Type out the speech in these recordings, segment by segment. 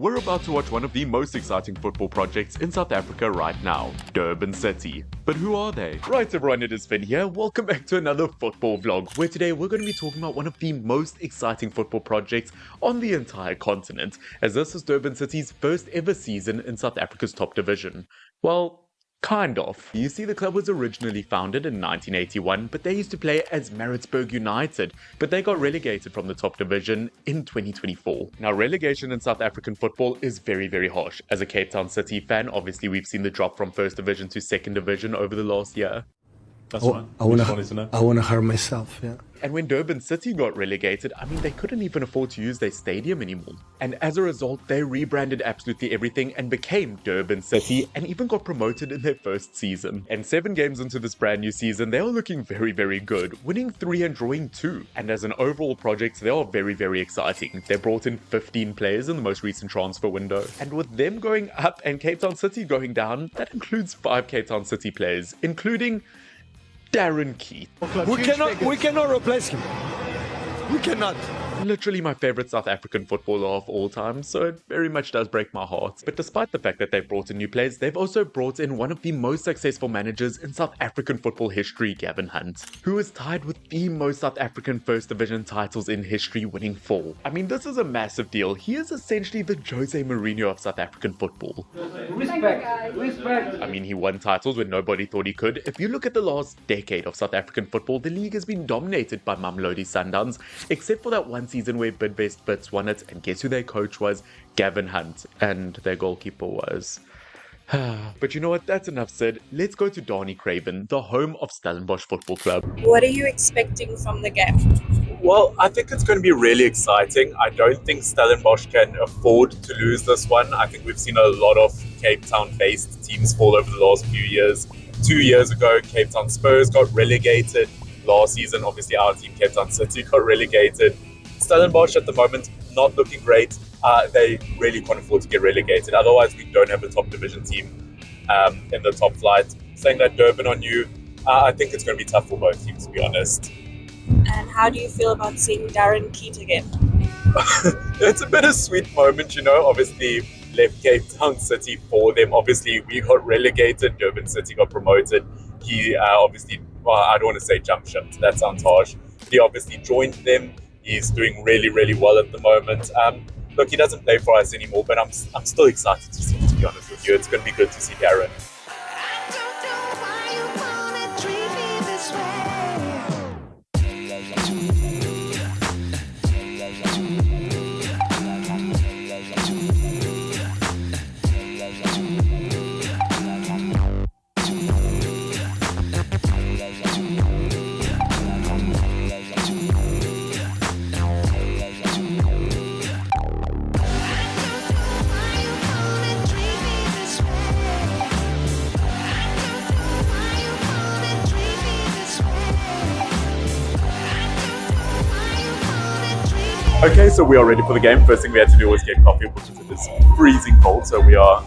We're about to watch one of the most exciting football projects in South Africa right now, Durban City. But who are they? Right everyone, it is Finn here. Welcome back to another football vlog, where today we're going to be talking about one of the most exciting football projects on the entire continent, as this is Durban City's first ever season in South Africa's top division. Well, kind of. You see, the club was originally founded in 1981, but they used to play as Maritzburg United, but they got relegated from the top division in 2024. Now, relegation in South African football is very, very harsh. As a Cape Town City fan, obviously we've seen the drop from first division to second division over the last year. That's fine. I want to hurt myself, yeah. And when Durban City got relegated, I mean, they couldn't even afford to use their stadium anymore. And as a result, they rebranded absolutely everything and became Durban City, and even got promoted in their first season. And 7 games into this brand new season, they are looking very, very good, winning 3 and drawing 2. And as an overall project, they are very, very exciting. They brought in 15 players in the most recent transfer window. And with them going up and Cape Town City going down, that includes 5 Cape Town City players, including Darren Keith. We cannot replace him. We cannot. Literally my favorite South African footballer of all time, so it very much does break my heart. But despite the fact that they've brought in new players, they've also brought in one of the most successful managers in South African football history, Gavin Hunt, who is tied with the most South African first division titles in history, winning 4. I mean, this is a massive deal. He is essentially the Jose Mourinho of South African football. Respect. I mean, he won titles when nobody thought he could. If you look at the last decade of South African football, the league has been dominated by Mamelodi Sundowns, except for that one season where Bidbest Bits won it, and guess who their coach was? Gavin Hunt, and their goalkeeper was... But you know what, that's enough said. Let's go to Donny Craven, the home of Stellenbosch Football Club. What are you expecting from the game? Well, I think it's going to be really exciting. I don't think Stellenbosch can afford to lose this one. I think we've seen a lot of Cape Town-based teams fall over the last few years. 2 years ago, Cape Town Spurs got relegated. Last season, obviously, our team, Cape Town City, got relegated. Stellenbosch at the moment, not looking great. They really can't afford to get relegated. Otherwise, we don't have a top division team in the top flight. Saying that Durban on you, I think it's going to be tough for both teams, to be honest. And how do you feel about seeing Darren Keat again? It's a bittersweet moment, you know. Obviously, left Cape Town City for them. Obviously, we got relegated. Durban City got promoted. He obviously, well, I don't want to say jump ship. That sounds harsh. He obviously joined them. He's doing really, really well at the moment. Look, he doesn't play for us anymore, but I'm still excited to see him, to be honest with you. It's going to be good to see Darren. Okay, so we are ready for the game. First thing we had to do was get coffee, which is freezing cold, so we are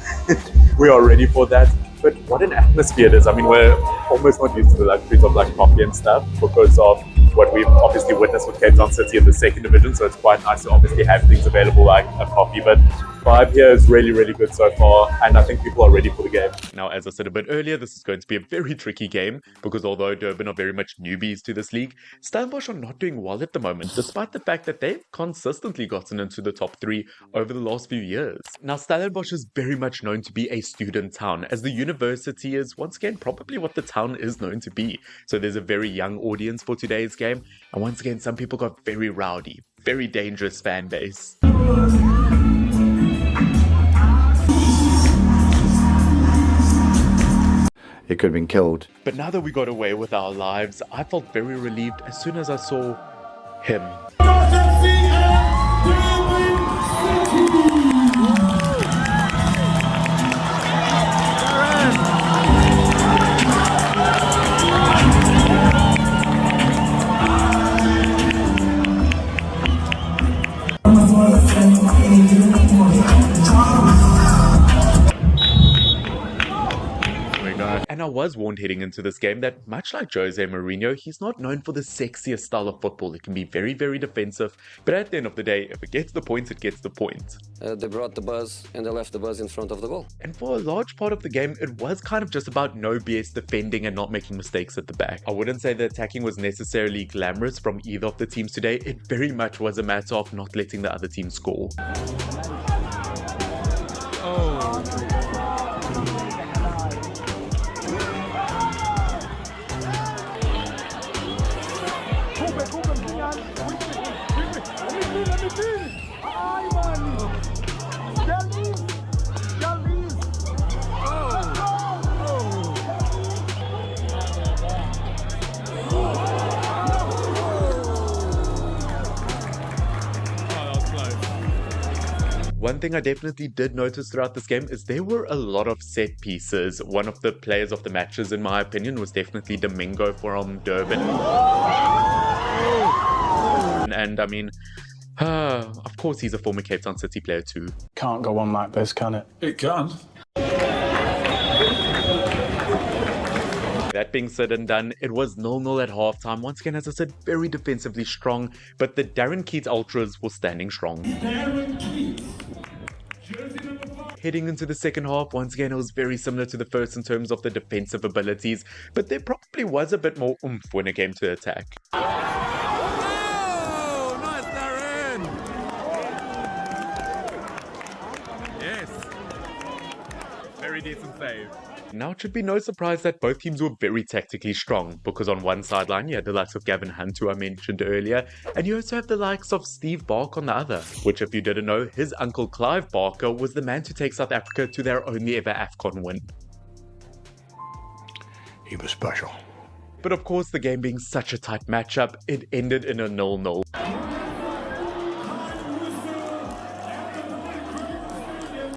we are ready for that. But what an atmosphere it is. I mean, we're almost not used to the luxuries of like coffee and stuff because of what we've obviously witnessed with Cape Town City in the second division, so it's quite nice to obviously have things available like a coffee, but vibe here is really, really good so far, and I think people are ready for the game. Now, as I said a bit earlier, this is going to be a very tricky game, because although Durban are very much newbies to this league, Stellenbosch are not doing well at the moment, despite the fact that they've consistently gotten into the top 3 over the last few years. Now, Stellenbosch is very much known to be a student town, as the university is, once again, probably what the town is known to be. So there's a very young audience for today's game, and once again, some people got very rowdy, very dangerous fan base. He could have been killed. But now that we got away with our lives, I felt very relieved as soon as I saw him. And now was warned heading into this game that, much like Jose Mourinho, he's not known for the sexiest style of football. It can be very, very defensive, but at the end of the day, if it gets the points, it gets the point. They brought the buzz and they left the buzz in front of the goal. And for a large part of the game, it was kind of just about no BS defending and not making mistakes at the back. I wouldn't say the attacking was necessarily glamorous from either of the teams today. It very much was a matter of not letting the other team score. One thing I definitely did notice throughout this game is there were a lot of set pieces. One of the players of the matches, in my opinion, was definitely Domingo from Durban. And I mean, of course he's a former Cape Town City player too. Can't go on like this, can it? It can. That being said and done, it was 0-0 at halftime. Once again, as I said, very defensively strong, but the Darren Keats Ultras were standing strong. Heading into the second half, once again, it was very similar to the first in terms of the defensive abilities, but there probably was a bit more oomph when it came to attack. Oh, nice Darren! Yes. Very decent save. Now, it should be no surprise that both teams were very tactically strong, because on one sideline you had the likes of Gavin Hunt, who I mentioned earlier, and you also have the likes of Steve Barker on the other, which, if you didn't know, his uncle Clive Barker was the man to take South Africa to their only ever AFCON win. He was special. But of course, the game being such a tight matchup, it ended in a 0-0.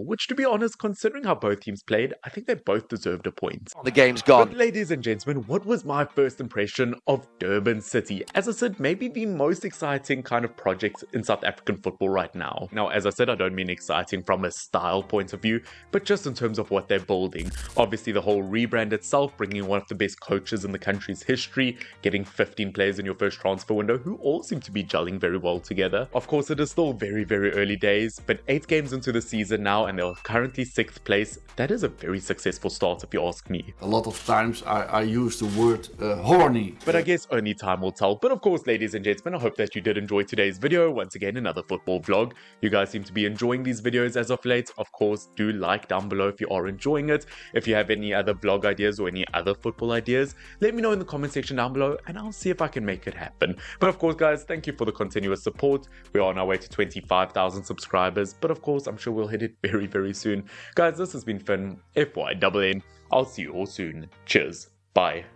Which, to be honest, considering how both teams played, I think they both deserved a point. The game's gone. But ladies and gentlemen, what was my first impression of Durban City? As I said, maybe the most exciting kind of project in South African football right now. Now, as I said, I don't mean exciting from a style point of view, but just in terms of what they're building. Obviously, the whole rebrand itself, bringing one of the best coaches in the country's history, getting 15 players in your first transfer window who all seem to be gelling very well together. Of course, it is still very, very early days, but 8 games into the season now, and they're currently 6th place. That is a very successful start if you ask me. A lot of times I use the word horny. But I guess only time will tell. But of course, ladies and gentlemen, I hope that you did enjoy today's video. Once again, another football vlog. You guys seem to be enjoying these videos as of late. Of course, do like down below if you are enjoying it. If you have any other vlog ideas or any other football ideas, let me know in the comment section down below and I'll see if I can make it happen. But of course, guys, thank you for the continuous support. We are on our way to 25,000 subscribers. But of course, I'm sure we'll hit it very, very soon. Guys, this has been Finn, FYNN. I'll see you all soon. Cheers. Bye.